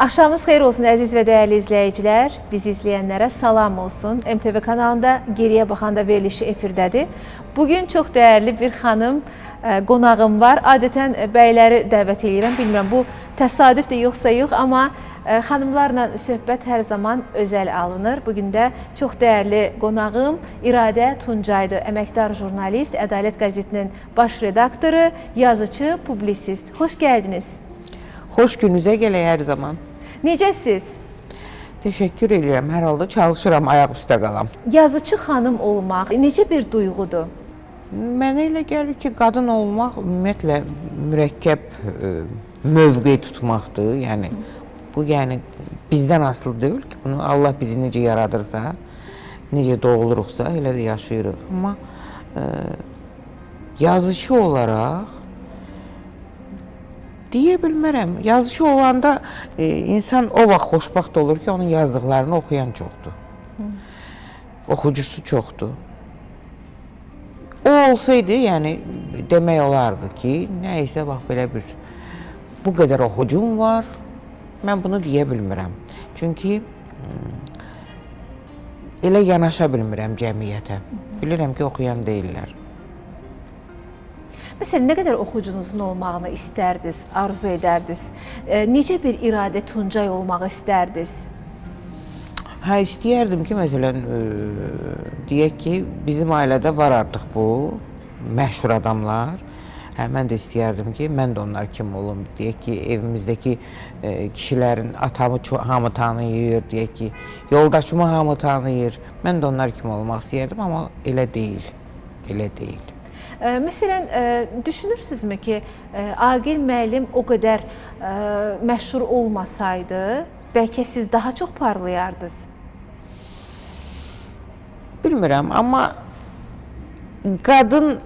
Axşamınız xeyir olsun əziz və dəyərli izləyicilər. Bizi izləyənlərə salam olsun. MTV kanalında Geriyə Baxanda verilişi efirdədir. Bugün çox dəyərli bir xanım qonağım var. Adətən bəyləri dəvət edirəm. Bilmirəm bu təsadüfdür yoxsa yox, amma xanımlarla söhbət hər zaman özəl alınır. Bugün də çox dəyərli qonağım İradə Tuncaydır. Əməkdar jurnalist, Ədalət qəzetinin baş redaktoru, yazıcı, publisist. Xoş gəldiniz. Xoş gününüzə gələk hər zaman. Necəsiz? Təşəkkür edirəm. Hər halda çalışıram, ayaq üstə qalam. Yazıcı xanım olmaq necə bir duyğudur? Mənə elə gəlir ki, qadın olmaq ümumiyyətlə mürəkkəb mövqe tutmaqdır. Yəni bu bizdən asılı deyil ki, bunu Allah bizi necə yaradırsa, necə doğuluruqsa, elə də yaşayırıq. Amma yazıcı olaraq deyə bilmərəm. Yazıcı olanda insan o vaxt xoşbəxt olur ki, onun yazdıqlarını oxuyan çoxdur. Oxucusu çoxdur. O olsaydı, yəni demək olardı ki, nəysə bax belə bu qədər oxucum var. Mən bunu deyə bilmirəm. Çünki elə yanaşa bilmirəm cəmiyyətə. Bilirəm ki, oxuyan deyirlər. Məsələn, nə qədər oxucunuzun olmağını istərdiniz, arzu edərdiniz? Necə bir İradə Tuncay olmaq istərdiniz? İstəyərdim ki, məsələn, deyək ki, bizim ailədə var artıq bu məşhur adamlar. Mən də istəyərdim ki, mən də onlar kimi olum. Deyək ki, evimizdəki kişilərin atamı hamı tanıyır, deyək ki, yoldaşımı hamı tanıyır. Mən də onlar kimi olmaq istəyərdim, amma elə deyil, elə deyil. Məsələn, düşünürsünüzmü ki, Aqil müəllim o qədər məşhur olmasaydı, bəlkə siz daha çox parlayardınız? Bilmirəm, amma qadın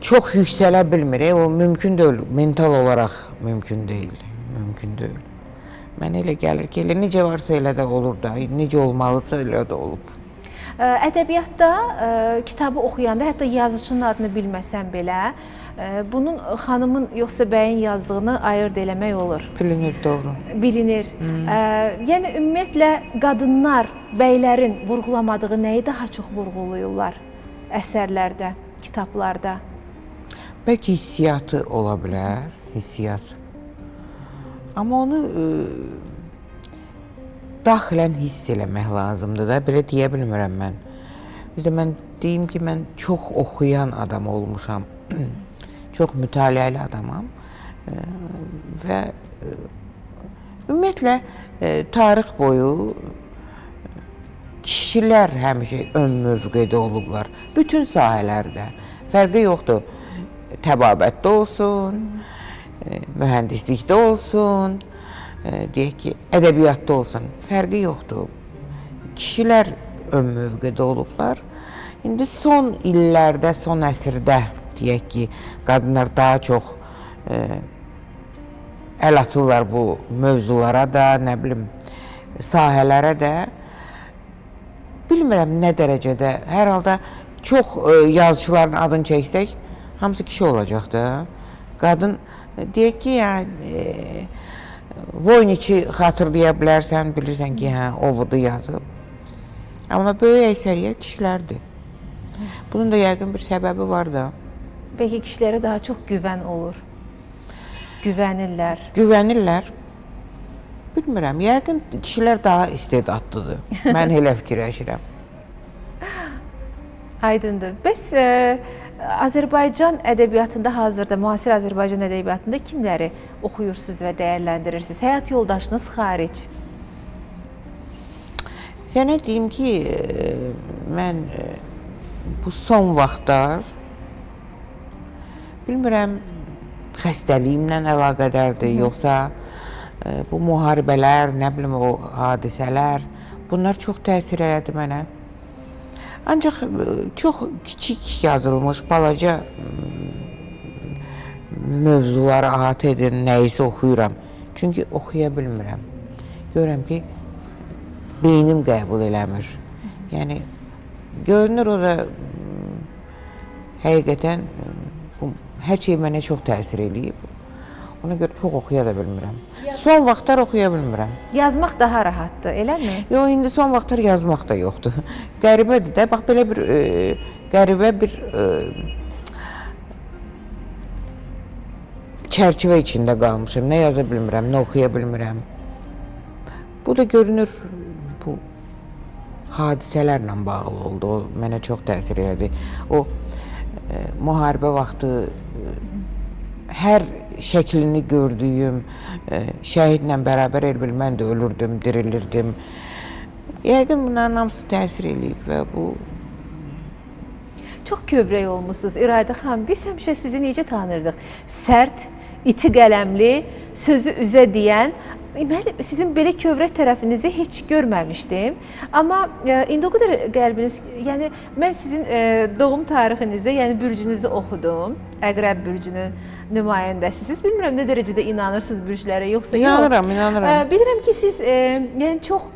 çox yüksələ bilmir. O mümkün deyil, mental olaraq mümkün deyil. Mənə elə gəlir ki, elə necə varsa elə də olur da, necə olmalıdsa elə də olub. Ədəbiyyatda kitabı oxuyanda, hətta yazıçının adını bilməsən belə, bunun xanımın yoxsa bəyin yazdığını ayırd eləmək olur. Bilinir, doğru. Bilinir. Yəni, ümumiyyətlə, qadınlar, bəylərin vurğulamadığı nəyi daha çox vurğuluyurlar əsərlərdə, kitablarda? Bəlkə hissiyatı ola bilər, hissiyat. Amma onu daxilən hiss eləmək lazımdır da, belə deyə bilmirəm mən. Bizdə mən deyim ki, mən çox oxuyan adam olmuşam, çox mütaliəli adamam və ümumiyyətlə tarix boyu kişilər həmişə ön mövqedə olublar, bütün sahələrdə. Fərqi yoxdur, təbabətdə olsun, mühəndislikdə olsun, deyək ki, ədəbiyyatda olsun, fərqi yoxdur. Kişilər ön mövqedə olublar. İndi son illərdə, son əsrdə, deyək ki, qadınlar daha çox əl atırlar bu mövzulara da, nə bilim, sahələrə də. Bilmirəm nə dərəcədə, hər halda çox yazıçıların adını çəksək, hamısı kişi olacaq da. Qadın, deyək ki, yəni, Voyniçi xatırlaya bilərsən, bilirsən ki, o budur yazıb. Amma böyük əksəriyyət kişilərdir. Bunun da yəqin bir səbəbi var da. Bəlkə kişilərə daha çox güvən olur, güvənirlər. Güvənirlər. Bilmirəm, yəqin kişilər daha istedadlıdır. Mən elə fikirləşirəm. Aydındır. Bəs Azərbaycan ədəbiyyatında hazırda, müasir Azərbaycan ədəbiyyatında kimləri oxuyursunuz və dəyərləndirirsiniz? Həyat yoldaşınız xaric. Sənə deyim ki, mən bu son vaxtlar, bilmirəm, xəstəliyimlə əlaqədardır, yoxsa bu müharibələr, nə bilim, o hadisələr, bunlar çox təsir elədi mənə. Ancaq çox kiçik yazılmış, balaca mövzuları əhatə edən nəyisə oxuyuram. Çünki oxuya bilmirəm. Görürəm ki, beynim qəbul eləmir. Yəni, görünür o da həqiqətən hər şey mənə çox təsir eləyib. Ona görə çox oxuya da bilmirəm. Son vaxtlar oxuya bilmirəm. Yazmaq daha rahatdır, eləmi? Yox, indi son vaxtlar yazmaq da yoxdur. Qəribədir də, bax belə bir qəribə bir çərçivə içində qalmışam. Nə yaza bilmirəm, nə oxuya bilmirəm. Bu da görünür bu hadisələrlə bağlı oldu. O mənə çox təsir elədi. O müharibə vaxtı hər şəklini gördüyüm şəhidlə bərabər el bil mən də ölürdüm, dirilirdim. Yəqin bunların hamısı təsir eləyib və bu Çox kövrək olmusunuz İradə xanım. Biz həmişə sizi necə tanırdıq? Sərt, iti qələmli, sözü üzə deyən. Mən sizin belə kövrək tərəfinizi heç görməmişdim. Amma indi o qədər qəlbiniz, yəni mən sizin doğum tarixinizdə, yəni bürcünüzü oxudum. Əqrəb bürcünün nümayəndəsiniz. Bilmirəm nə dərəcədə inanırsınız bürclərə, yoxsa yox. İnanıram. Bilirəm ki, siz yəni çox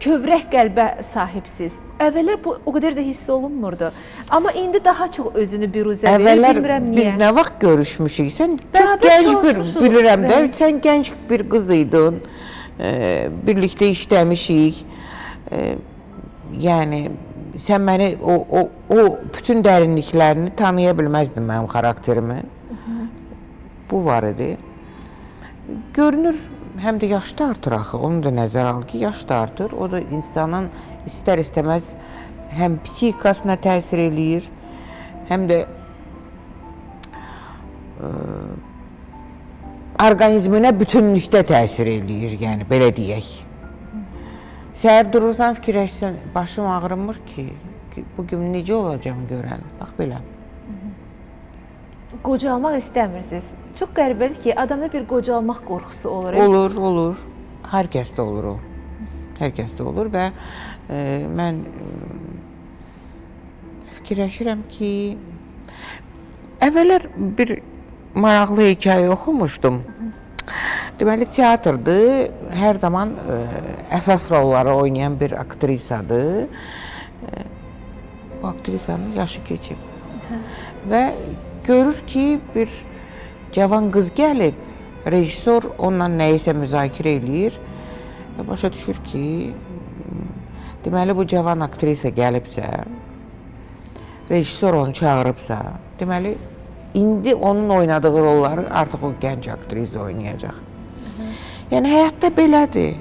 kövrək qəlbə sahibsiz. Əvvəllər bu o qədər də hiss olunmurdu. Amma indi daha çox özünü biruzə verir, bilmirəm niyə. Biz nə vaxt görüşmüşük? Sən çox Bərabər gənc bir, çalışmışıq. bilirəm də, Bəli. sən gənc bir qız idin. Birlikdə işləmişik. Yəni sən məni o bütün dərinliklərini tanıya bilməzdin mənim xarakterimin. Bu var idi. Görünür, həm də yaş da artır axı. Onu da nəzərə al ki, yaş da artır. O da insanın istər-istəməz həm psixikasına təsir eləyir, həm də orqanizminə bütünlükdə təsir eləyir, yəni belə deyək. Səhər durursan, fikirləşsən, başım ağrımır ki, bugün necə olacam görən, bax belə. Qocalmaq istəmirsiniz. Çox qəribədir ki, adamda bir qocalmaq qorxusu olur. Olur. Hər kəsdə olur o. Hər kəsdə olur və mən fikirləşirəm ki, əvvəllər bir maraqlı hekayə oxumuşdum. Deməli, teatrdır, hər zaman əsas rolları oynayan bir aktrisadır. Bu aktrisanın yaşı keçib və görür ki, bir cavan qız gəlib, rejissor onunla nəyisə müzakirə eləyir və başa düşür ki, deməli bu cavan aktrisa gəlibsə, rejissor onu çağırıbsa, deməli indi onun oynadığı rolları artıq o gənc aktrisa oynayacaq. Yəni həyatda belədir.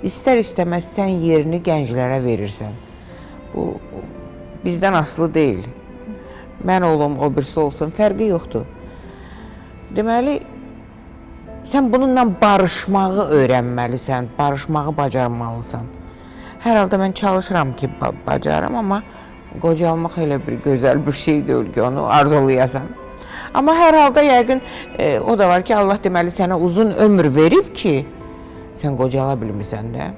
İstər-istəməz sən yerini gənclərə verirsən. Bu bizdən asılı deyil. Mən olum, o birisi olsun, fərqi yoxdur. Deməli, sən bununla barışmağı öyrənməlisən, barışmağı bacarmalısan. Hər halda mən çalışıram ki, bacarım, amma qocalmaq elə bir gözəl bir şey deyil ki, onu arzulayasan. Amma hər halda yəqin o da var ki, Allah deməli sənə uzun ömür verib ki, sən qocala bilmirsən də.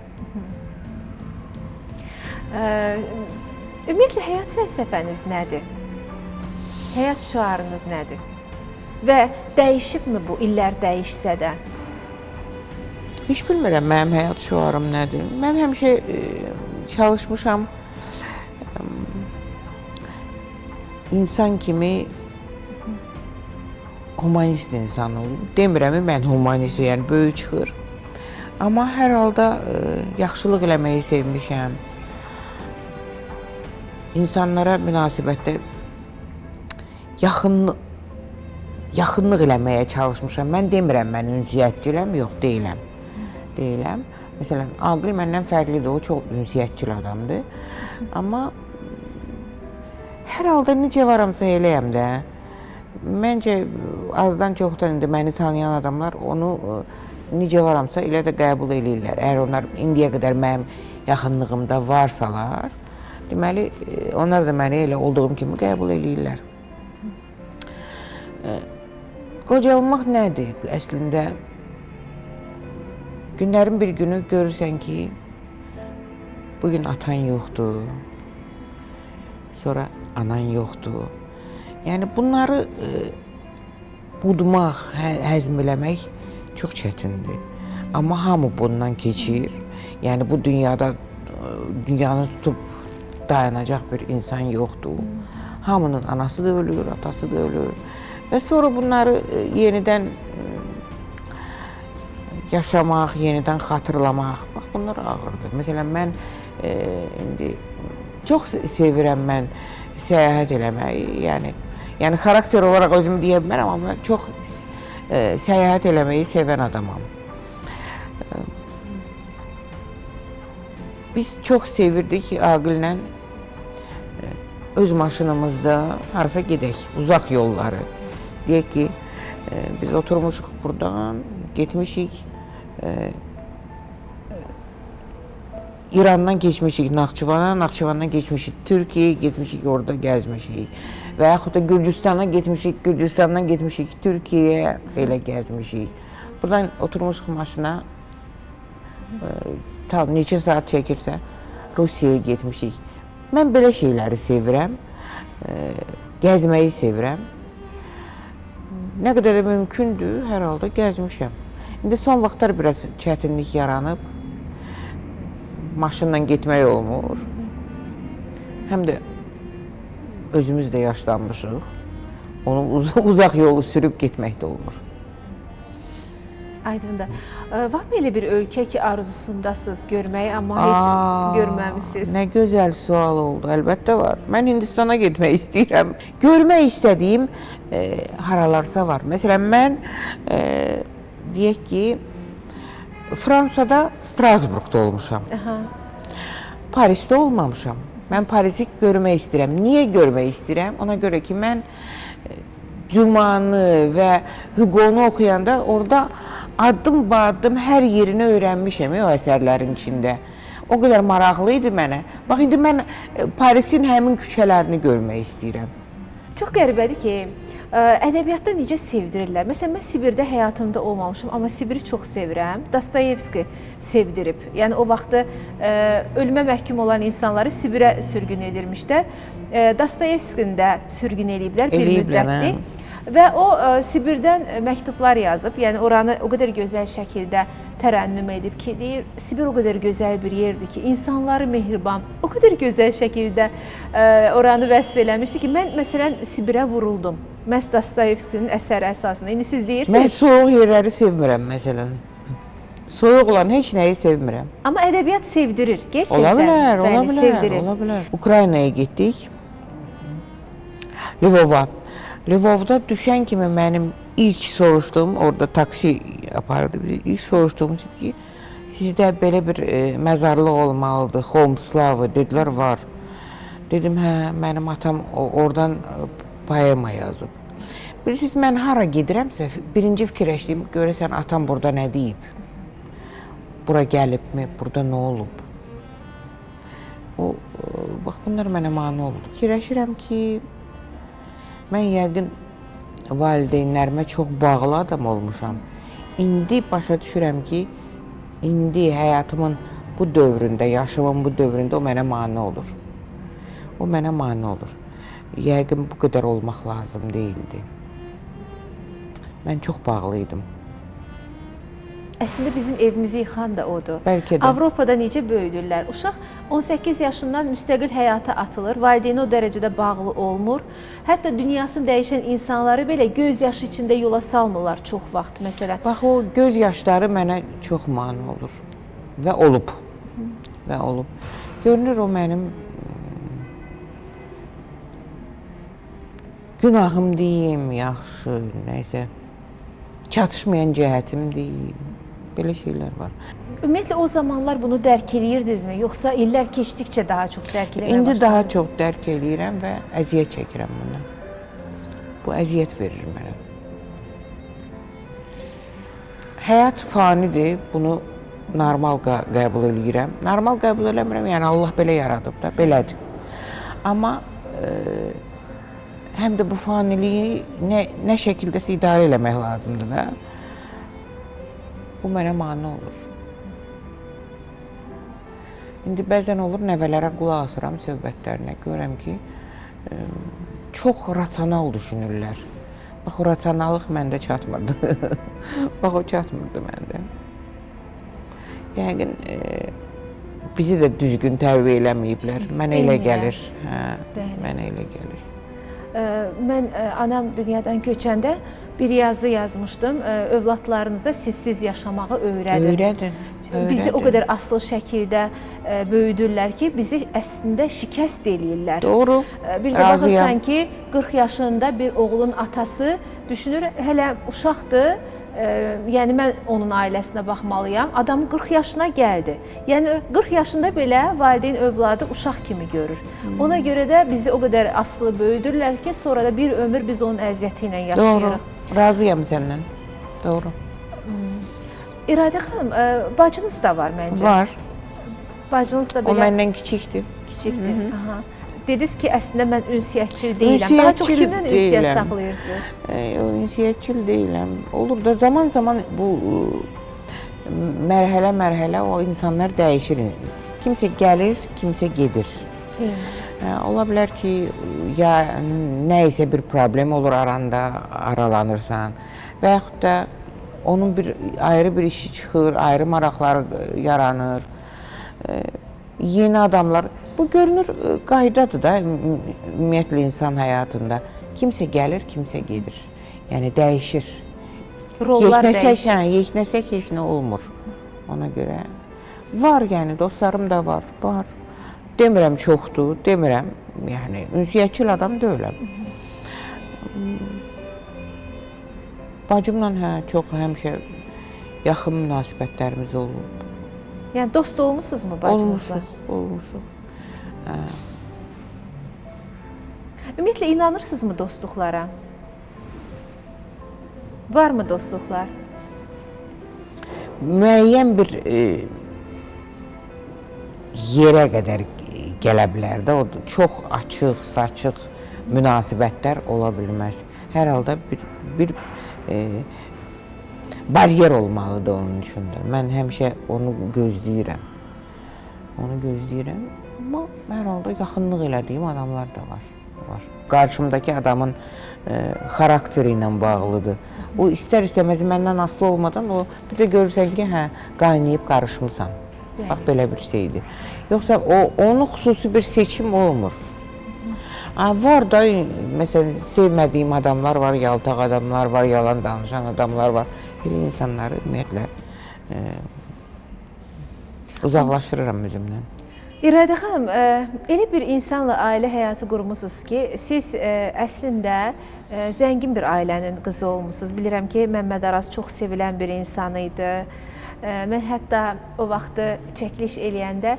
Ümumiyyətlə, həyat fəlsəfəniz nədir? Həyat şüarınız nədir? Və dəyişibmi bu, illər dəyişsə də? Heç bilmirəm mənim həyat şüarım nədir. Mən həmişə çalışmışam insan kimi humanist insan olum. Demirəm, mən humanist, yəni böyük çıxır. Amma hər halda yaxşılıq eləməyi sevmişəm. İnsanlara münasibətdə yaxınlıq eləməyə çalışmışam. Mən demirəm, mən ünsiyyətçiləm, yox, deyiləm. Məsələn, Aqil məndən fərqlidir, o çox ünsiyyətçil adamdır. Amma hər halda necə varamsa eləyəm də. Məncə, azdan çoxdan indi məni tanıyan adamlar onu necə varamsa elə də qəbul eləyirlər. Əgər onlar indiyə qədər mənim yaxınlığımda varsalar, deməli, onlar da məni elə olduğum kimi qəbul eləyirlər. Qocalmaq nədir? Əslində, günlərin bir günü görürsən ki, bugün atan yoxdur, sonra anan yoxdur. Yəni, bunları budmaq, həzm eləmək çox çətindir. Amma hamı bundan keçir. Yəni, bu dünyada dünyanı tutub dayanacaq bir insan yoxdur. Hamının anası da ölür, atası da ölür. Və sonra bunları yenidən yaşamaq, yenidən xatırlamaq, bax bunlar ağırdır. Məsələn, mən indi çox sevirəm mən səyahət eləməyi, yəni xarakter olaraq özümü deyə bilmərəm, amma mən çox səyahət eləməyi sevən adamam. Biz çox sevirdik Aqillə öz maşınımızda harasa gedək, uzaq yolları. Deyək ki, biz oturmuşuq buradan, getmişik, İrandan keçmişik Naxçıvana, Naxçıvandan keçmişik Türkiyəyə, getmişik orada gəzmişik. Və yaxud da Gürcüstandan getmişik, Gürcüstandan getmişik Türkiyəyə, elə gəzmişik. Buradan oturmuşuq maşına, neçə saat çəkirsə Rusiyaya getmişik. Mən belə şeyləri sevirəm, gəzməyi sevirəm. Nə qədər də mümkündür, hər halda gəzmişəm. İndi son vaxtlar biraz çətinlik yaranıb, maşınla getmək olmur. Həm də özümüz də yaşlanmışıq, onu uzaq yolu sürüb getmək də olmur. Aydındır. Var mı elə bir ölkə ki, arzusundasınız görməyi, amma heç görməmisiniz? Nə gözəl sual oldu, əlbəttə var. Mən Hindistana getmək istəyirəm. Görmək istədiyim haralarsa var. Məsələn, mən deyək ki, Fransada Strasburqda olmuşam. Parisdə olmamışam. Mən Parisi görmək istəyirəm. Niyə görmək istəyirəm? Ona görə ki, mən Dumanı və Hugo'nu oxuyanda orada addım-baddım hər yerini öyrənmişəm o əsərlərin içində. O qədər maraqlı idi mənə. Bax, indi mən Parisin həmin küçələrini görmək istəyirəm. Çox qəribədir ki, ədəbiyyatda necə sevdirirlər. Məsələn, mən Sibirdə həyatımda olmamışam, amma Sibiri çox sevirəm. Dostoyevski sevdirib. Yəni, o vaxtı ölümə məhkum olan insanları Sibirə sürgün edilmişlər. Dostoyevskini də sürgün ediblər bir müddətdir. Və o Sibirdən məktublar yazıb, yəni oranı o qədər gözəl şəkildə tərənnüm edib ki, deyir, Sibir o qədər gözəl bir yerdir ki, insanları mehriban, o qədər gözəl şəkildə oranı vəsf eləmişdi ki, mən məsələn Sibirə vuruldum. Məhz Dostoyevskinin əsəri əsasında. İndi siz deyirsiniz. Mən soyuq yerləri sevmirəm məsələn. Soyuq olan heç nəyi sevmirəm. Amma ədəbiyyat sevdirir, gerçəkdən. Ola bilər. Ukraynaya getdik. Lvova. Lvovda düşən kimi mənim ilk soruşduğum, orada taksi apardı, ilk soruşduğum ki, sizdə belə bir məzarlıq olmalıdır, Holmslavı, dedilər, var. Dedim, hə, mənim atam oradan poema yazıb. Bilirsiniz, mən hara gedirəmsə, birinci fikirləşdiyim, görəsən atam burada nə deyib? Bura gəlibmi, burada nə olub? Bax, bunlar mənə mane oldu. Fikirləşirəm ki, mən yəqin valideynlərimə çox bağlı adam olmuşam. İndi başa düşürəm ki, indi həyatımın bu dövründə, yaşımın bu dövründə o mənə mane olur. O mənə mane olur. Yəqin bu qədər olmaq lazım deyildi. Mən çox bağlıydım. Əslində bizim evimizi yıxan da odur. Bəlkə də. Avropada necə böyüdürlər? Uşaq 18 yaşından müstəqil həyata atılır, valideyni o dərəcədə bağlı olmur. Hətta dünyasını dəyişən insanları belə göz yaşı içində yola salmırlar çox vaxt, məsələn. Bax, o göz yaşları mənə çox mane olur və olub. Və olub. Görünür, o mənim günahım deyim, yaxşı, nəysə, çatışmayan cəhətim deyim. Belə şeylər var. Ümumiyyətlə, o zamanlar bunu dərk edirdinizmi? Yoxsa illər keçdikcə daha çox dərk eləməyə başladınız? İndi daha çox dərk eləyirəm və əziyyət çəkirəm bundan. Bu əziyyət verir mənə. Həyat fanidir, bunu normal qəbul eləyirəm. Normal qəbul eləmirəm, yəni Allah belə yaradıb da, belədir. Amma həm də bu faniliyi nə şəkildəsə idarə eləmək lazımdır da. Bu mənə mane olur. İndi bəzən olur, nəvələrə qulaq asıram söhbətlərinə, görürəm ki, çox rasional düşünürlər. Bax, o rasionallıq məndə çatmırdı. Bax, o çatmırdı məndə. Yəqin, bizi də düzgün tərbiyə eləməyiblər. Mənə elə gəlir. Mənə elə gəlir. Mən anam dünyadan köçəndə bir yazı yazmışdım. Övladlarınıza sizsiz yaşamağı öyrədin. Öyrədin. Bizi o qədər asılı şəkildə böyüdürlər ki, bizi əslində şikəst eləyirlər. Doğru. Bir də baxırsan ki, 40 yaşında bir oğlun atası düşünür, hələ uşaqdır. Yəni mən onun ailəsinə baxmalıyam. Adam 40 yaşına gəldi. Yəni 40 yaşında belə valideyn övladı uşaq kimi görür. Ona görə də bizi o qədər asılı böyüdürlər ki, sonra da bir ömür biz onun əziyyəti ilə yaşayırıq. Doğru. Razıyam səndən. Doğru. İradə xanım, bacınız da var məncə. Var. Bacınız da belə... O məndən kiçikdir. Kiçikdir. Aha. Dediniz ki, əslində mən ünsiyyətçil deyiləm. Daha çox kimdən ünsiyyət saxlayırsınız? Ünsiyyətçil deyiləm. Olur da zaman-zaman bu mərhələ-mərhələ o insanlar dəyişir. Kimsə gəlir, kimsə gedir. Ola bilər ki, ya nə isə bir problem olur aranda, aralanırsan və yaxud da onun ayrı bir işi çıxır, ayrı maraqları yaranır. Yeni adamlar, bu görünür qaydadır da ümumiyyətlə insan həyatında. Kimsə gəlir, kimsə gedir. Yəni dəyişir. Rollar dəyişir. Yeknəsək heç nə olmur ona görə. Var yəni, dostlarım da var. Demirəm çoxdur, demirəm. Yəni ünsiyyətçil adam deyiləm. Bacımla çox həmişə yaxın münasibətlərimiz olub. Yəni dost olmusunuzmu bacınızla? Olmuşuq. Ümumiyyətlə inanırsınızmı dostluqlara? Varmı dostluqlar? Müəyyən bir yerə qədər gələ bilər də, o çox açıq, saçıq münasibətlər ola bilməz. Hər halda bir baryer olmalıdır onun üçün də. Mən həmişə onu gözləyirəm. Amma hər halda yaxınlıq elədiyim adamlar da var. Qarşımdakı adamın xarakteri ilə bağlıdır. O istər-istəməz məndən asılı olmadan o bir də görürsən ki, qaynayıb qarışmısan. Bax belə bir şeydir. Yoxsa onun xüsusi bir seçim olmur. Var da, məsələn, sevmədiyim adamlar var, yaltaq adamlar var, yalan danışan adamlar var. Elə insanları ümumiyyətlə uzaqlaşdırıram özümdən. İradə xanım, elə bir insanla ailə həyatı qurmusunuz ki, siz əslində zəngin bir ailənin qızı olmusunuz. Bilirəm ki, Məmməd Araz çox sevilən bir insan idi. Mən hətta o vaxtı çəkiliş eləyəndə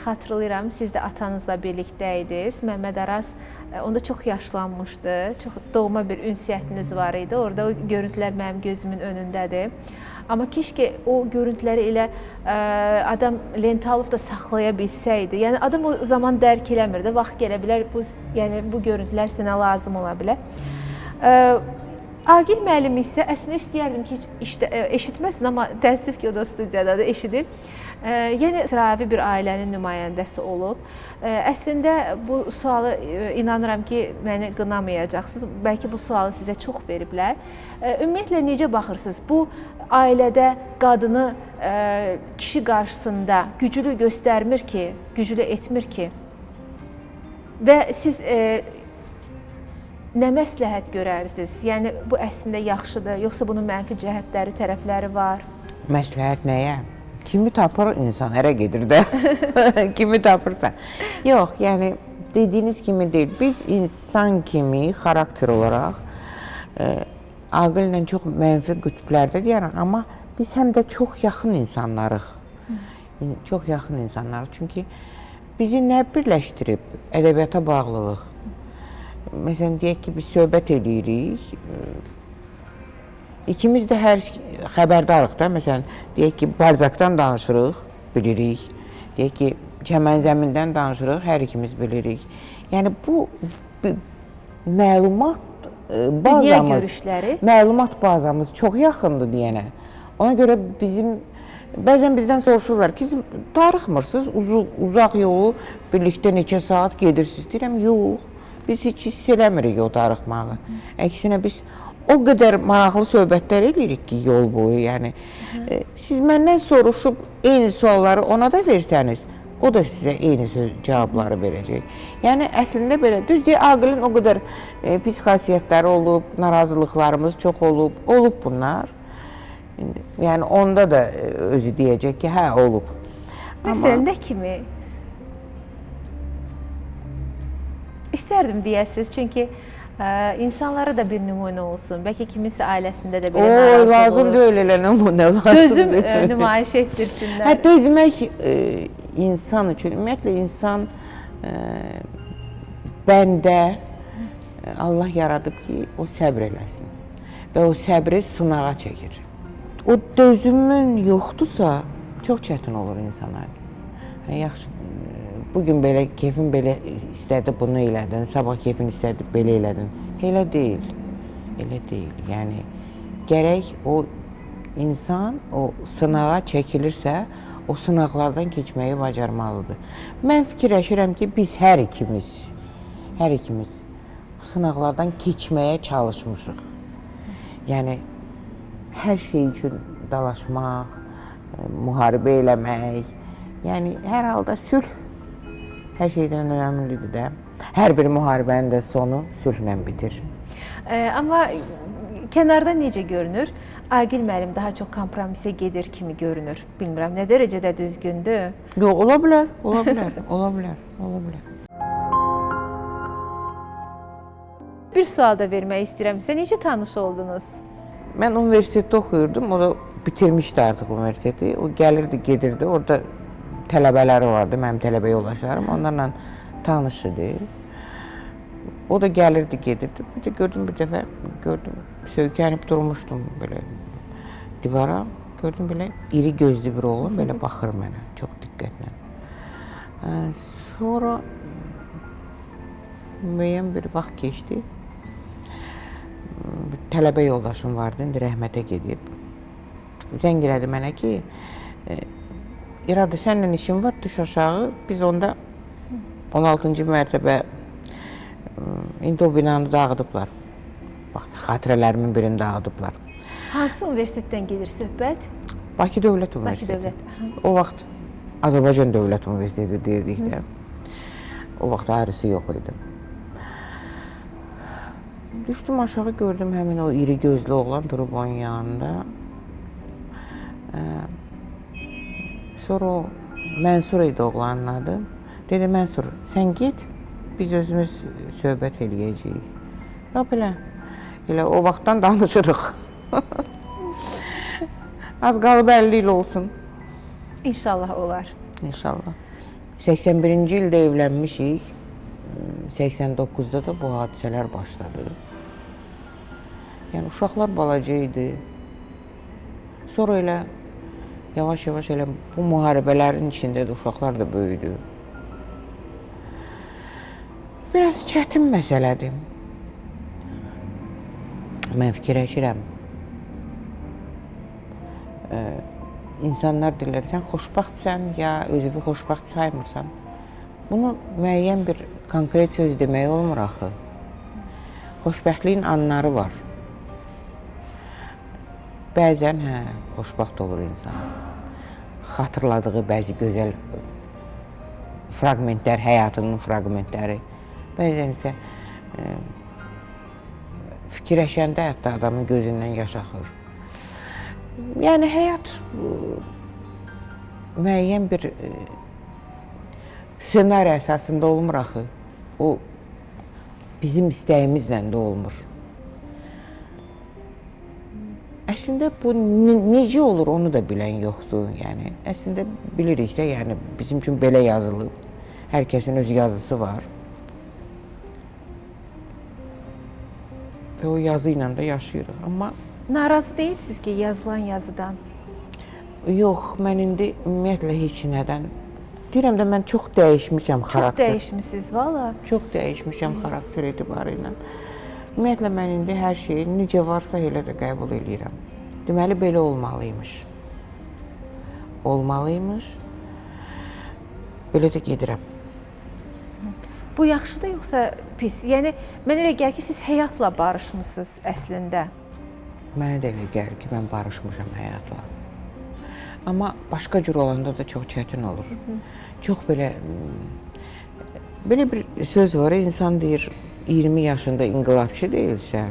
xatırlayıram, siz də atanızla birlikdə idiniz. Məmməd Araz onda çox yaşlanmışdı, çox doğma bir ünsiyyətiniz var idi. Orada o görüntülər mənim gözümün önündədir. Amma keşke o görüntüləri elə adam lentə alıb da saxlaya bilsəydi. Yəni adam o zaman dərk eləmirdi. Vaxt gələ bilər, bu görüntülər sənə lazım ola bilər. Agil müəllim isə əslində istəyərdim ki, eşitməsin, amma təəssüf ki, o da studiyadadır, eşidir. Yəni sıravi bir ailənin nümayəndəsi olub. Əslində bu sualı inanıram ki, məni qınamayacaqsınız. Bəlkə bu sualı sizə çox veriblər. Ümumiyyətlə necə baxırsınız? Bu ailədə qadını kişi qarşısında güclü göstərmir ki, güclü etmir ki. Və siz nə məsləhət görərsiniz? Yəni bu əslində yaxşıdır, yoxsa bunun mənfi cəhətləri, tərəfləri var? Məsləhət nəyə? Kimi tapır insan, hərə gedir də. Kimi tapırsa. Yox, yəni dediyiniz kimi deyil. Biz insan kimi xarakter olaraq aqillə çox mənfi qütblərdə deyərəm, amma biz həm də çox yaxın insanlarıq. Çox yaxın insanlarıq. Çünki bizi nə birləşdirib? Ədəbiyyata bağlılıq. Məsələn, deyək ki, biz söhbət edirik. İkimiz də hər xəbərdarıq da. Məsələn, deyək ki, Balzacdan danışırıq, bilirik. Deyək ki, Çəmənzəmindən danışırıq, hər ikimiz bilirik. Yəni, bu məlumat bazamız çox yaxındır deyənə. Ona görə bəzən bizdən soruşurlar ki, darıxmırsınız, uzaq yolu birlikdə neçə saat gedirsiniz. Deyirəm, yox, biz heç hiss eləmirik o darıxmağı. Əksinə biz o qədər maraqlı söhbətlər edirik ki, yol boyu, yəni. Siz məndən soruşub eyni sualları ona da versəniz, O da sizə eyni cavabları verəcək. Yəni əslində belə düzdür, aqilin o qədər pis xasiyyətləri olub, narazılıqlarımız çox olub bunlar. Yəni onda da özü deyəcək ki, hə olub. Məsələn, nə kimi? İstərdim deyəsiz, çünki insanlara da bir nümunə olsun. Bəlkə kiminsə ailəsində də belə narazılıq olur. Lazım deyil elə nümunə, lazım Dözüm deyil. nümayiş etdirsinlər. Hə, dözmək insan üçün, ümumiyyətlə insan bəndə Allah yaradıb ki, o səbr eləsin və o səbri sınağa çəkir. O dözümün yoxdursa, çox çətin olur insana. Yaxşı, bugün belə keyfin belə istədi, bunu elədin, sabah keyfin istədi, belə elədin. Elə deyil, elə deyil. Yəni, gərək o insan o sınağa çəkilirsə, o sınaqlardan keçməyi bacarmalıdır. Mən fikirləşirəm ki, biz hər ikimiz bu sınaqlardan keçməyə çalışmışıq. Yəni, hər şey üçün dalaşmaq, müharibə eləmək, yəni hər halda sülh hər şeydən önəmlidir də. Hər bir müharibənin də sonu sülhlə bitir. Amma kənarda necə görünür? Aqil müəllim daha çox kompromisə gedir kimi görünür. Bilmirəm, nə dərəcədə düzgündür? Yox, ola bilər, ola bilər, ola bilər, ola bilər. Bir sual da vermək istəyirəm sizə. Necə tanış oldunuz? Mən universitetdə oxuyurdum, o da bitirmişdi artıq universiteti. O gəlirdi, gedirdi, orada tələbələri vardı, mənim tələbə yoldaşlarım, onlarla tanış idi. O da gəlirdi, gedirdi. Bir də gördüm bir dəfə, söykənib durmuşdum belə divara. Gördüm belə iri gözlü bir oğlan belə baxır mənə, çox diqqətlə. Sonra müəyyən bir vaxt keçdi. Tələbə yoldaşım vardı, indi rəhmətə gedib. Zəng elədi mənə ki, İradə, səninlə işim var, düş aşağı. Biz onda 16-cı mərtəbə, indi o binanı dağıdıblar. Bax, xatirələrimin birini dağıdıblar. Hansı universitetdən gedir söhbət? Bakı Dövlət Universiteti. O vaxt Azərbaycan Dövlət Universiteti deyirdik də. O vaxt ayrısı yox idi. Düşdüm aşağı, gördüm həmin o iri gözlü oğlan durub onun yanında. Sonra o Mənsur idi oğlanın adı. Dedi, Mənsur, sən get, biz özümüz söhbət eləyəcəyik. Ya belə, elə o vaxtdan danışırıq. Az qalıb 50 il olsun. İnşallah olar. İnşallah. 81-ci ildə evlənmişik. 89-da da bu hadisələr başladı. Yəni, uşaqlar balaca idi. Sonra elə yavaş-yavaş elə bu müharibələrin içində də uşaqlar da böyüdü. Biraz çətin məsələdir. Mən fikirləşirəm. İnsanlar deyirlər, sən xoşbəxtsən ya özünü xoşbəxt saymırsan. Bunu müəyyən bir konkret söz demək olmur axı. Xoşbəxtliyin anları var. Bəzən xoşbəxt olur insan. Xatırladığı bəzi gözəl fraqmentlər, həyatının fraqmentləri. Bəzən isə fikirləşəndə hətta adamın gözündən yaş axır. Yəni, həyat müəyyən bir ssenari əsasında olmur axı. O, bizim istəyimizlə də olmur. Əslində, bu necə olur, onu da bilən yoxdur. Yəni, əslində, bilirik də, yəni, bizim üçün belə yazılıb. Hər kəsin öz yazısı var. Və o yazı ilə də yaşayırıq. Amma narazı deyilsiniz ki, yazılan yazıdan? Yox, mən indi ümumiyyətlə heç nədən deyirəm də, mən çox dəyişmişəm xarakter. Çox dəyişmişsiniz, valla. Çox dəyişmişəm xarakter etibarı ilə. Ümumiyyətlə, mən indi hər şeyi necə varsa elə də qəbul edirəm. Deməli, belə olmalıymış. Olmalıymış. Belə də gedirəm. Bu yaxşıdır, yoxsa pis? Yəni, mən elə gəlir ki, siz həyatla barışmısınız əslində. Mənə də elə gəlir ki, mən barışmışam həyatla. Amma başqa cür olanda da çox çətin olur. çox belə bir söz var, insan deyir 20 yaşında inqilabçı deyilsə,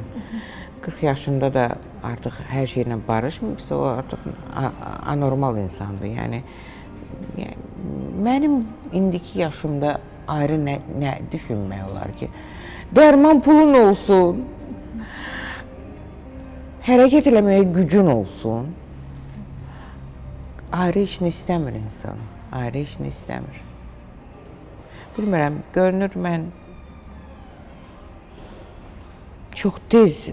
40 yaşında da artıq hər şeylə barışmayıbsa, o artıq anormal insandır. Yəni mənim indiki yaşımda ayrı nə düşünmək olar ki? Dərman pulun olsun, hərəkət eləməyə gücün olsun. Ayrı işini istəmir insan, ayrı işini istəmir. Bilmirəm, görünür mən çox tez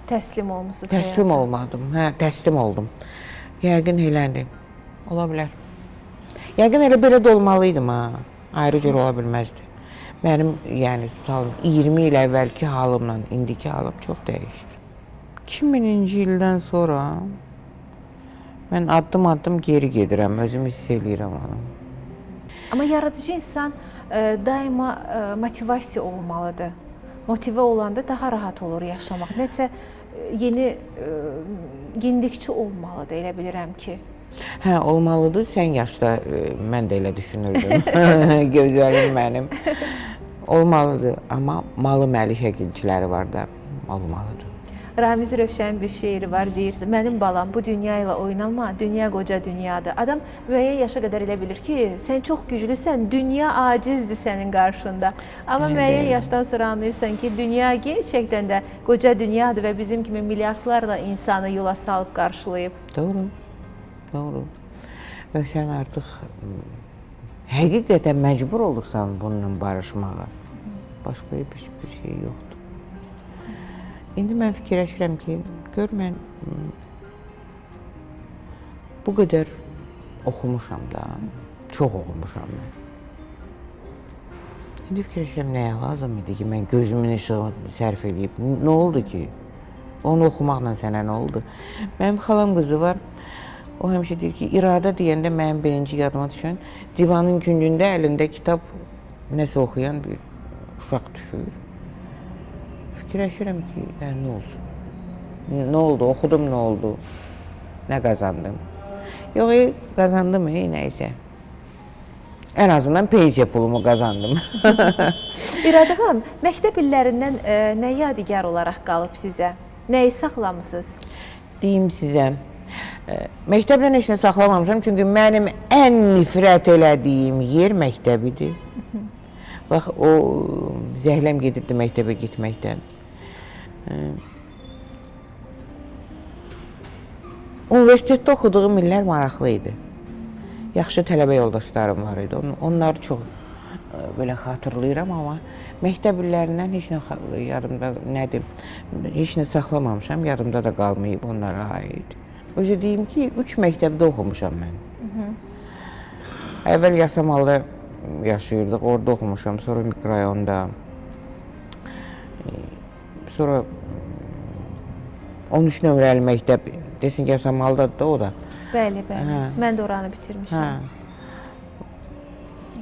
təslim olmusunuz. təslim olmadım. Hə, təslim oldum. Yəqin eləndi. Ola bilər. Yəqin elə belə də olmalıydım ha. Ayrı cür ola bilməzdi. Mənim, yəni tutalım 20 il əvvəlki halımla indiki halım çox dəyişir. 2000-ci ildən sonra mən addım-addım geri gedirəm, özümü hiss eləyirəm onu. Amma yaradıcı insan daima motivasiya olmalıdır. Motivə olanda daha rahat olur yaşamaq. Nəsə yenilikçi olmalıdır, elə bilirəm ki. Hə, olmalıdır. Sən yaşda mən də elə düşünürdüm. Gözəlim mənim. Olmalıdır, amma malı məli şəkilçiləri var da, olmalıdır. Ramiz Rövşənin bir şeiri var, deyir, mənim balam bu dünya ilə oynama, dünya qoca dünyadır. Adam müəyyən yaşa qədər elə bilir ki, sən çox güclüsən, dünya acizdir sənin qarşında. Amma müəyyən yaşdan sonra anlayırsan ki, dünya gerçəkdən də qoca dünyadır və bizim kimi milyardlarla insanı yola salıb qarşılayıb. Doğru, doğru. Və sən artıq həqiqətən məcbur olursan bununla barışmağa. Başqa bir şey yoxdur. İndi mən fikirləşirəm ki, gör mən bu qədər oxumuşam da, çox oxumuşam mən. İndi fikirləşirəm, nəyə lazım idi ki, mən gözümün işığını sərf edib, nə oldu ki? Onu oxumaqla sənə nə oldu? Mənim xalam qızı var, o həmişə deyir ki, iradə deyəndə mənim birinci yadıma düşən, divanın küncündə əlində kitab nəsə oxuyan bir uşaq düşür. Fikirləşirəm ki, nə olsun? Nə oldu? Oxudum, nə oldu? Nə qazandım? Yox, qazandım, nəysə. Ən azından pensiya pulumu qazandım. İradə xanım, məktəb illərindən nə yadigar olaraq qalıb sizə? Nəyi saxlamısınız? Deyim sizə, məktəbdən heç nə saxlamamışam, çünki mənim ən nifrət elədiyim yer məktəbidir. Bax, o zəhləm gedirdi məktəbə getməkdən. Universitetdə oxuduğum illər maraqlı idi. Yaxşı tələbə yoldaşlarım var idi. Onları çox belə xatırlayıram, amma məktəb illərindən heç nə yadımda nədir, heç nə saxlamamışam, yadımda da qalmayıb onlara aid. Özə deyim ki, 3 məktəbdə oxumuşam mən. Əvvəl Yasamalda yaşayırdıq, orada oxumuşam, sonra mikrorayonda. Sonra 13 nömrəli məktəb, desin ki, Yasamaldadır da o da. Bəli, bəli. Mən də oranı bitirmişəm.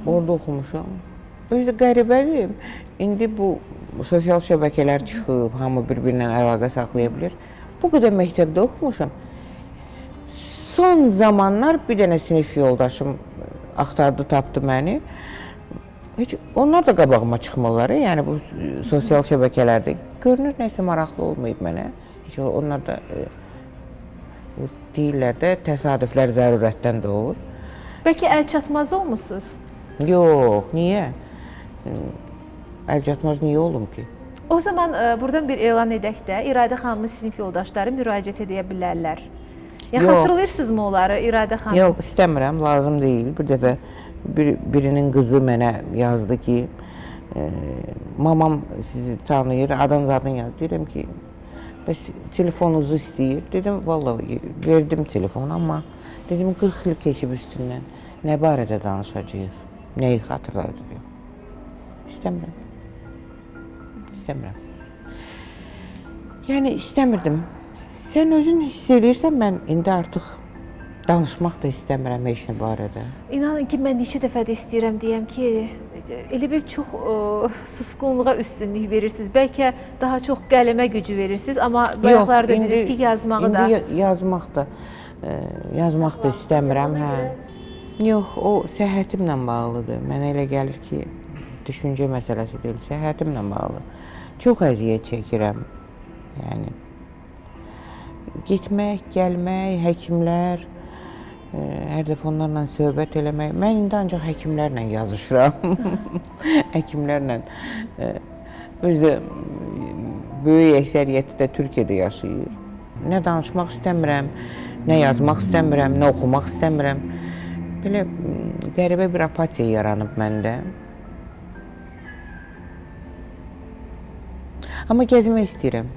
Orada oxumuşam. Özü qəribədir. İndi bu sosial şəbəkələr çıxıb, hamı bir-birinlə əlaqə saxlaya bilir. Bu qədər məktəbdə oxumuşam. Son zamanlar bir dənə sinif yoldaşım axtardı, tapdı məni. Heç onlar da qabağıma çıxmırlar, yəni bu sosial şəbəkələrdə. Görünür, nəsə maraqlı olmayıb mənə. Heç onlar da deyirlər də, təsadüflər zərurətdən doğur. Bəlkə əl çatmaz olmusunuz? Yox, niyə? Əl çatmaz niyə olum ki? O zaman buradan bir elan edək də, İradə xanımın sinif yoldaşları müraciət edə bilərlər. Xatırlayırsınızmı onları, İradə xanım? Yox, istəmirəm, lazım deyil. Bir dəfə birinin qızı mənə yazdı ki, mamam sizi tanıyır, adın zadın yazdı. Deyirəm ki, bəs telefonunuzu istəyir. Dedim, vallahi verdim telefonu, amma dedim 40 il keçib üstündən. Nə barədə danışacağıq? Nəyi xatırladıq? İstəmirəm. İstəmirəm. Yəni, istəmirdim. Sən özün hiss edirsən, mən indi artıq danışmaq da istəmirəm heç nə barədə. İnanın ki, mən neçə dəfə də istəyirəm deyəm ki, elə bir çox susqunluğa üstünlük verirsiniz. Bəlkə daha çox qələmə gücü verirsiniz, amma bayaqlarda dediniz ki, yazmağı da. İndi yazmaq da istəmirəm. Yox, o səhhətimlə bağlıdır. Mənə elə gəlir ki, düşüncə məsələsi deyil, səhhətimlə bağlı. Çox əziyyət çəkirəm. Yəni getmək, gəlmək, həkimlər, hər dəfə onlarla söhbət eləmək. Mən indi ancaq həkimlərlə yazışıram. Həkimlərlə özü böyük əksəriyyəti də Türkiyədə yaşayır. Nə danışmaq istəmirəm, nə yazmaq istəmirəm, nə oxumaq istəmirəm. Belə qəribə bir apatiya yaranıb məndə. Amma gəzmək istəyirəm.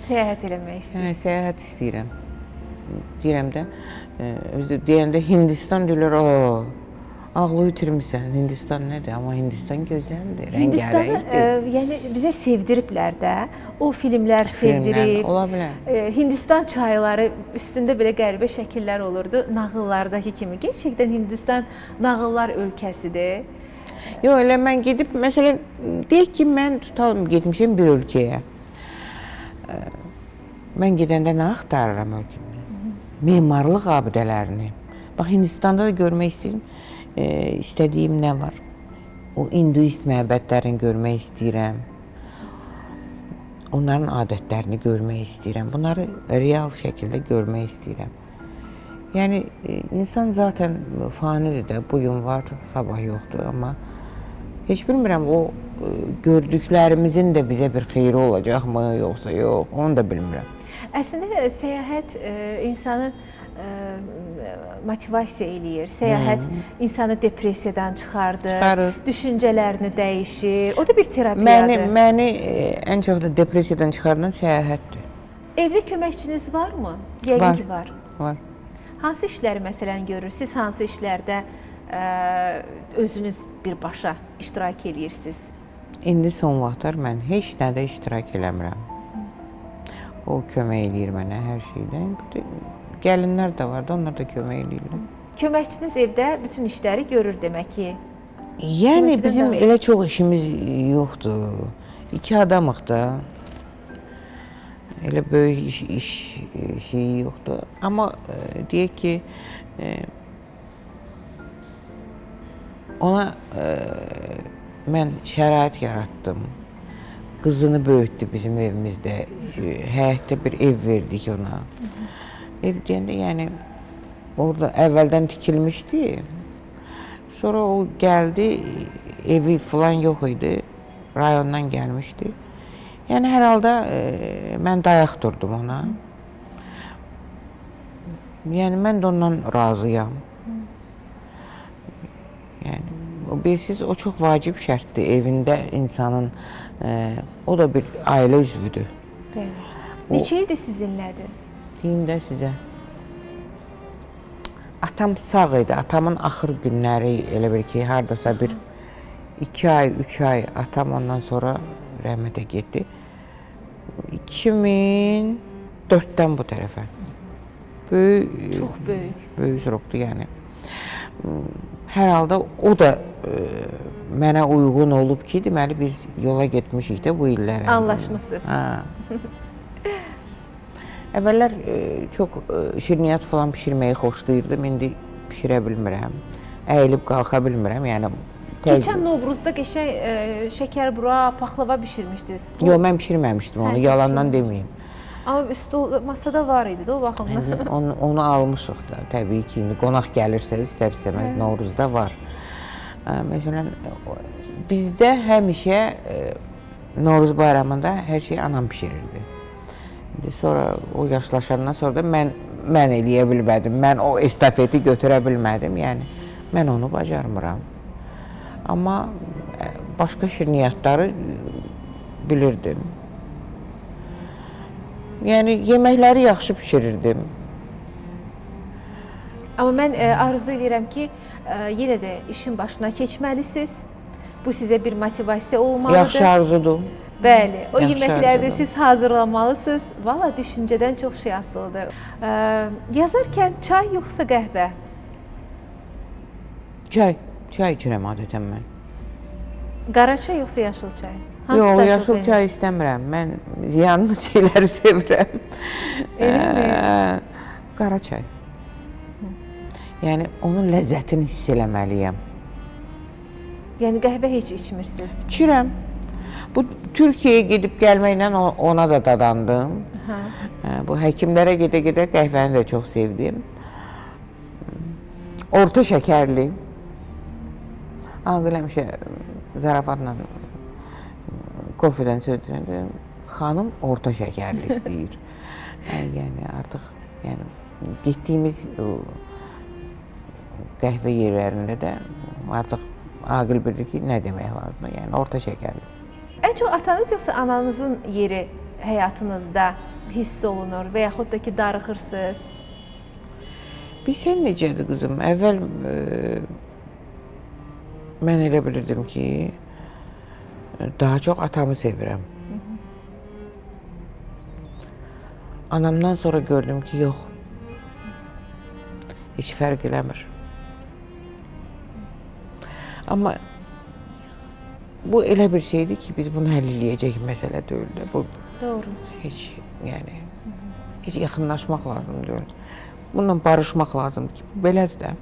Səyahət eləmək istəyirəm. Hə, səyahət istəyirəm. Deyirəm də, özü deyəndə Hindistan deyirlər, ağlı itirmisən, Hindistan nədir? Amma Hindistan gözəldir, rəngarəngdir. Yəni bizə sevdiriblər də, o filmlər sevdirib. Ola bilər. Hindistan çayları üstündə belə qəribə şəkillər olurdu, nağıllardakı kimi. Gerçəkdən Hindistan nağıllar ölkəsidir. Yox, elə mən gedib, məsələn, deyək ki, mən tutalım, getmişim bir ölkəyə. Mən gedəndə nə axtarıram ölkəmdə? Memarlıq abidələrini. Bax, Hindistanda da görmək istədiyim nə var? O hinduist məbədlərini görmək istəyirəm. Onların adətlərini görmək istəyirəm. Bunları real şəkildə görmək istəyirəm. Yəni, insan zaten fanidir də, bugün var, sabah yoxdur. Amma heç bilmirəm, o gördüklərimizin də bizə bir xeyri olacaqmı, yoxsa yox, onu da bilmirəm. Əslində, səyahət insanı motivasiya eləyir. Səyahət insanı depressiyadan çıxardır, düşüncələrini dəyişir. O da bir terapiyadır. Məni ən çox da depressiyadan çıxardan səyahətdir. Evdə köməkçiniz varmı? Yəqin ki, var. Var. Hansı işləri məsələn görürsünüz? Hansı işlərdə özünüz birbaşa iştirak edirsiniz? İndi son vaxtlar mən heç nədə iştirak eləmirəm. O kömək eləyir mənə hər şeydən. Gəlinlər də var da, onlar da kömək eləyirlər. Köməkçiniz evdə bütün işləri görür demək ki. Yəni bizim elə çox işimiz yoxdur. 2 adamıq da. Elə böyük iş şeyi yoxdur. Amma deyək ki, ona mən şərait yaratdım. Qızını böyütdü bizim evimizdə. Həyətdə bir ev verdik ona. Ev deyəndə, yəni, orada əvvəldən tikilmişdi. Sonra o gəldi, evi falan yox idi. Rayondan gəlmişdi. Yəni, hər halda mən dayaq durdum ona. Yəni, mən də ondan razıyam. Yəni, bilirsiniz, o çox vacib şərtdir evində insanın, o da bir ailə üzvüdür. Neçə ildir sizinlədir? Deyim də sizə. Atam sağ idi. Atamın axır günləri elə bir ki, hardasa bir 2 ay, 3 ay atam ondan sonra rəhmətə getdi. 2004-dən bu tərəfə. Çox böyük. Böyük sürokdur, yəni. Hər halda o da mənə uyğun olub ki, deməli biz yola getmişik də bu illərə. Anlaşmışsınız. Əvvəllər çox şirniyyat falan bişirməyi xoşlayırdım, indi bişirə bilmirəm. Əyilib qalxa bilmirəm, yəni. Keçən Novruzda qəşəng şəkərbura, paxlava bişirmişdiniz. Yox, mən bişirməmişdim onu, yalandan deməyim. Amma masada var idi də o baxımdan. Onu almışıq da, təbii ki, indi qonaq gəlirsə, istər-istəməz Novruzda var. Məsələn, bizdə həmişə Novruz bayramında hər şey anam bişirirdi. Sonra o yaşlaşandan sonra da mən eləyə bilmədim, mən o estafeti götürə bilmədim, yəni mən onu bacarmıram. Amma başqa şirniyyatları bilirdim. Yəni yeməkləri yaxşı bişirirdim. Amma mən arzu edirəm ki, yenə də işin başına keçməlisiniz. Bu sizə bir motivasiya olmalıdır. Yaxşı arzudur. Bəli, o yeməklərdə siz hazırlamalısınız. Valla düşüncədən çox şey asılıdır. Yazarkən çay yoxsa qəhvə? Çay içirəm adətən mən. Qara çay yoxsa yaşıl çay? Yox, yaşıl çay istəmirəm. Mən ziyanlı şeyləri sevirəm. Elə mi? Qara çay. Yəni onun ləzzətini hiss eləməliyəm. Yəni qəhvə heç içmirsiniz? İçirəm. Bu Türkiyəyə gedib gəlməklə ona da dadandım. Hə. Bu həkimlərə gedə-gedə qəhvəni də çox sevdim. Orta şəkərli. Aqil həmişə zarafatla kofedən söz deyəndə xanım orta şəkərli istəyir. Yəni artıq getdiyimiz qəhvə yerlərində də artıq Aqil bilir ki, nə demək lazımdır, yəni orta şəkərli. Ən çox atanız yoxsa ananızın yeri həyatınızda hiss olunur və yaxud da ki, darıxırsınız? Bilsən necədir qızım, əvvəl mən elə bilirdim ki, daha çox atamı sevirəm. Anamdan sonra gördüm ki, yox, heç fərq eləmir. Amma bu elə bir şeydir ki, biz bunu həll eləyəcək məsələ deyil də. Bu Doğru. heç yaxınlaşmaq lazım deyil. Bununla barışmaq lazımdır ki, bu belədir də.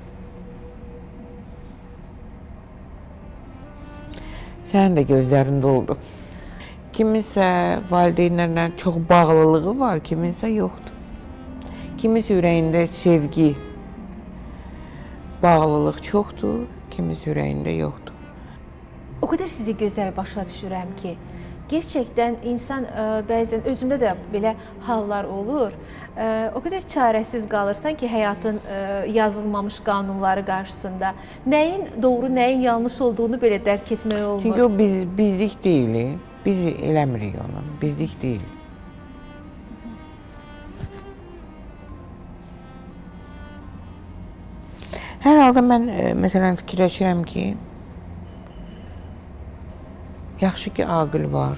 Sənin də gözlərində oldu. Kiminsə valideynlərlə çox bağlılığı var, kiminsə yoxdur. Kiminsə ürəyində sevgi, bağlılıq çoxdur, kiminsə ürəyində yoxdur. O qədər sizi gözəl başa düşürəm ki, gerçəkdən insan bəzən özümdə də belə hallar olur. O qədər çarəsiz qalırsan ki, həyatın yazılmamış qanunları qarşısında nəyin doğru, nəyin yanlış olduğunu belə dərk etmək olmur. Çünki o bizlik deyil, biz eləmirik onu, bizlik deyil. Hər halda mən məsələn fikirləşirəm ki, yaxşı ki, Aqil var.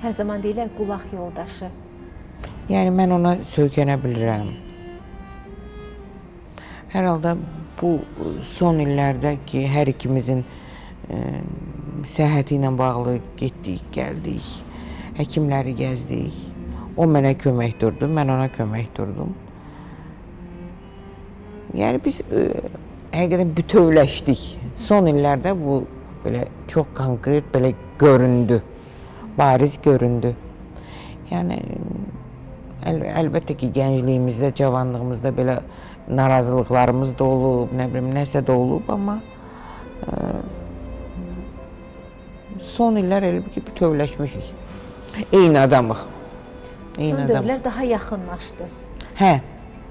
Hər zaman deyirlər qulaq yoldaşı. Yəni mən ona söykənə bilirəm. Hər halda bu son illərdə ki, hər ikimizin səhhəti ilə bağlı getdik, gəldik, həkimləri gəzdik. O mənə kömək durdu, mən ona kömək durdum. Yəni biz həqiqətən bütövləşdik. Son illərdə bu belə çox konkret belə göründü. Bariz göründü. Yəni əlbəttə ki, gəncliyimizdə, cavanlığımızda belə narazılıqlarımız da olub, nə bilim, nəsə də olub, amma son illər elə bir ki, bütövləşmişik. Eyni adamıq. Son dövrlər daha yaxınlaşdınız. Hə,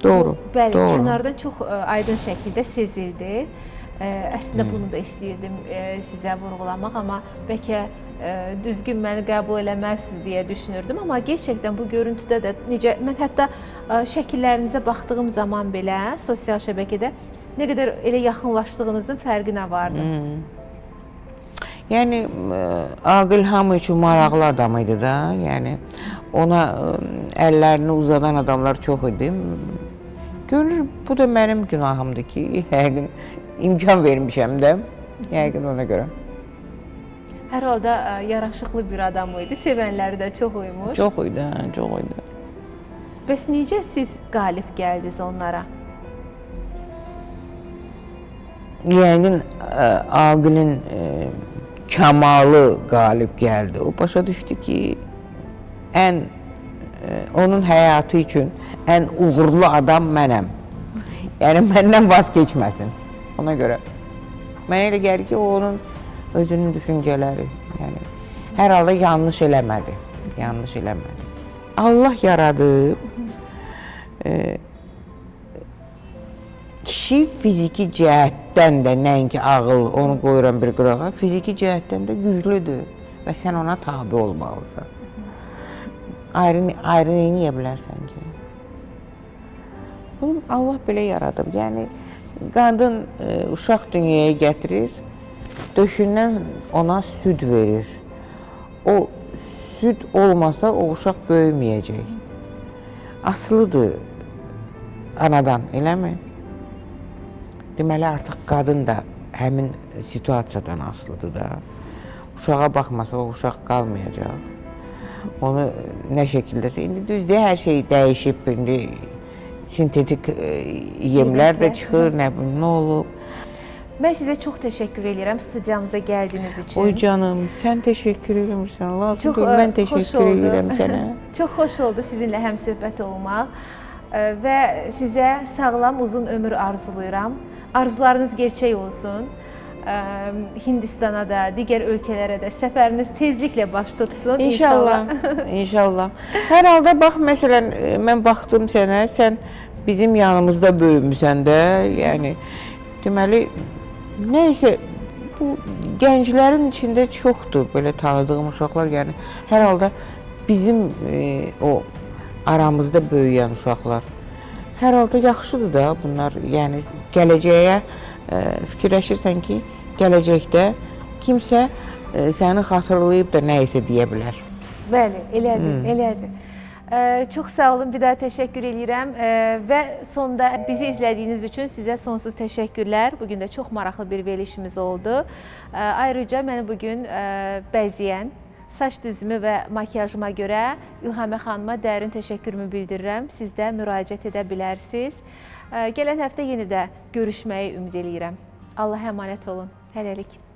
doğru. Bəli, doğru. kənardan çox aydın şəkildə sezildi. Əslində bunu da istəyirdim sizə vurğulamaq, amma bəlkə düzgün məni qəbul eləməzsiniz deyə düşünürdüm. Amma gerçəkdən bu görüntüdə də necə, mən hətta şəkillərinizə baxdığım zaman belə sosial şəbəkədə nə qədər elə yaxınlaşdığınızın fərqinə vardım. Yəni Aqil hamı üçün maraqlı adam idi da. Yəni ona əllərini uzadan adamlar çox idi. Görünür, bu da mənim günahımdır ki, yəqin imkan vermişəm də, yəqin ona görə. Hər halda yaraşıqlı bir adam idi, sevənləri də çox uymuş. Çox idi, çox idi. Bəs necə siz qalib gəldiniz onlara? Yəqin Aqilin kamalı qalib gəldi. O başa düşdü ki, onun həyatı üçün ən uğurlu adam mənəm. Yəni məndən vaz keçməsin. Ona görə. Mənə elə gəlir ki, o onun özünün düşüncələri. Yəni hər halda yanlış eləmədi. Yanlış eləmədi. Allah yaradıb. Kişi fiziki cəhətdən də, nəinki ağıl, onu qoyuram bir qırağa, fiziki cəhətdən də güclüdür və sən ona tabi olmalısan. Ayrı neyə bilərsən ki? Bunu Allah belə yaradıb. Yəni, qadın uşaq dünyaya gətirir, döşündən ona süd verir. O süd olmasa o uşaq böyüməyəcək. Asılıdır anadan, eləmi? Deməli, artıq qadın da həmin situasiyadan asılıdır da. Uşağa baxmasa o uşaq qalmayacaq. Onu nə şəkildəsə, indi düzdür, hər şey dəyişib, indi sintetik yemlər də çıxır, nə bilim, nə olub. Mən sizə çox təşəkkür edirəm studiyamıza gəldiyiniz üçün. Oy canım, sən təşəkkür edirsən. Lazım Çox, deyil, mən xoş təşəkkür oldu. edirəm sənə. Çox xoş oldu sizinlə həmsöhbət olmaq və sizə sağlam, uzun ömür arzulayıram. Arzularınız gerçək olsun. Hindistana da, digər ölkələrə də səfəriniz tezliklə baş tutsun. İnşallah, inşallah. Hər halda bax, məsələn, mən baxdım sənə, sən bizim yanımızda böyümüsən də, yəni, deməli, nəysə, bu gənclərin içində çoxdur belə tanıdığım uşaqlar, yəni, hər halda bizim o aramızda böyüyən uşaqlar. Hər halda yaxşıdır da bunlar, yəni, gələcəyə fikirləşirsən ki, gələcəkdə kimsə səni xatırlayıb da nə isə deyə bilər. Bəli, elədir, elədir. Çox sağ olun, bir daha təşəkkür edirəm və sonda bizi izlədiyiniz üçün sizə sonsuz təşəkkürlər. Bugün də çox maraqlı bir verilişimiz oldu. Ayrıca məni bugün bəzəyən, saç düzümü və makiyajıma görə İlhamə xanıma dərin təşəkkürümü bildirirəm. Siz də müraciət edə bilərsiniz. Gələn həftə yenə də görüşməyi ümid edirəm. Allah əmanət olun. Hələlik.